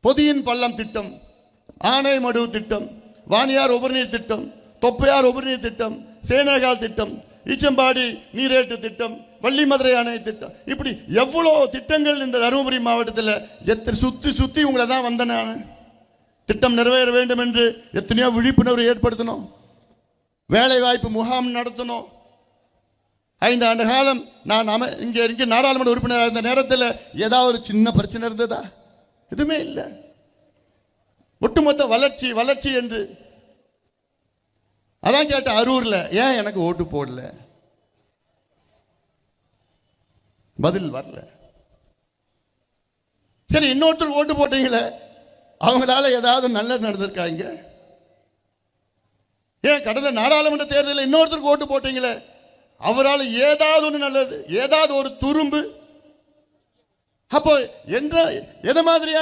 பொதியின் பள்ளம் திட்டம், ஆனைமடு திட்டம், வாணியார் உபரிநீர் திட்டம், தொப்பையார் உபரிநீர் திட்டம், சேனகால் திட்டம், ஈச்சம்பாடி நீரேற்று திட்டம், வள்ளிமதுரை அணை திட்டம், இப்படி எவ்வளோ திட்டங்கள் இந்த தருமபுரி மாவட்டத்தில் எத்தனை சுற்றி உங்களை தான் வந்தேன் நான். திட்டம் நிறைவேற வேண்டும் என்று எத்தனையோ விழிப்புணர்வு ஏற்படுத்தணும், வேலை வாய்ப்பு முகாம் நடத்தணும். 5 ஆண்டு காலம் நான் இங்கே நாடாளுமன்ற உறுப்பினராக இருந்த நேரத்தில் ஏதாவது ஒரு சின்ன பிரச்சனை இருந்ததா? எதுவுமே இல்லை. ஒட்டுமொத்த வளர்ச்சி வளர்ச்சி என்று. அதான் கேட்ட அரூர்ல ஏன் எனக்கு ஓட்டு போடல? பதில் வரல. சரி, இன்னொருத்தர் ஓட்டு போட்டீங்களே, அவங்களால ஏதாவது நல்லது நடந்திருக்காங்க? ஏன் கடந்த நாடாளுமன்ற தேர்தலில் இன்னொருத்தருக்கு ஓட்டு போட்டீங்களே, அவரால் ஏதாவது ஒன்று நல்லது, ஏதாவது ஒரு துரும்பு? அப்போ எந்த மாதிரியான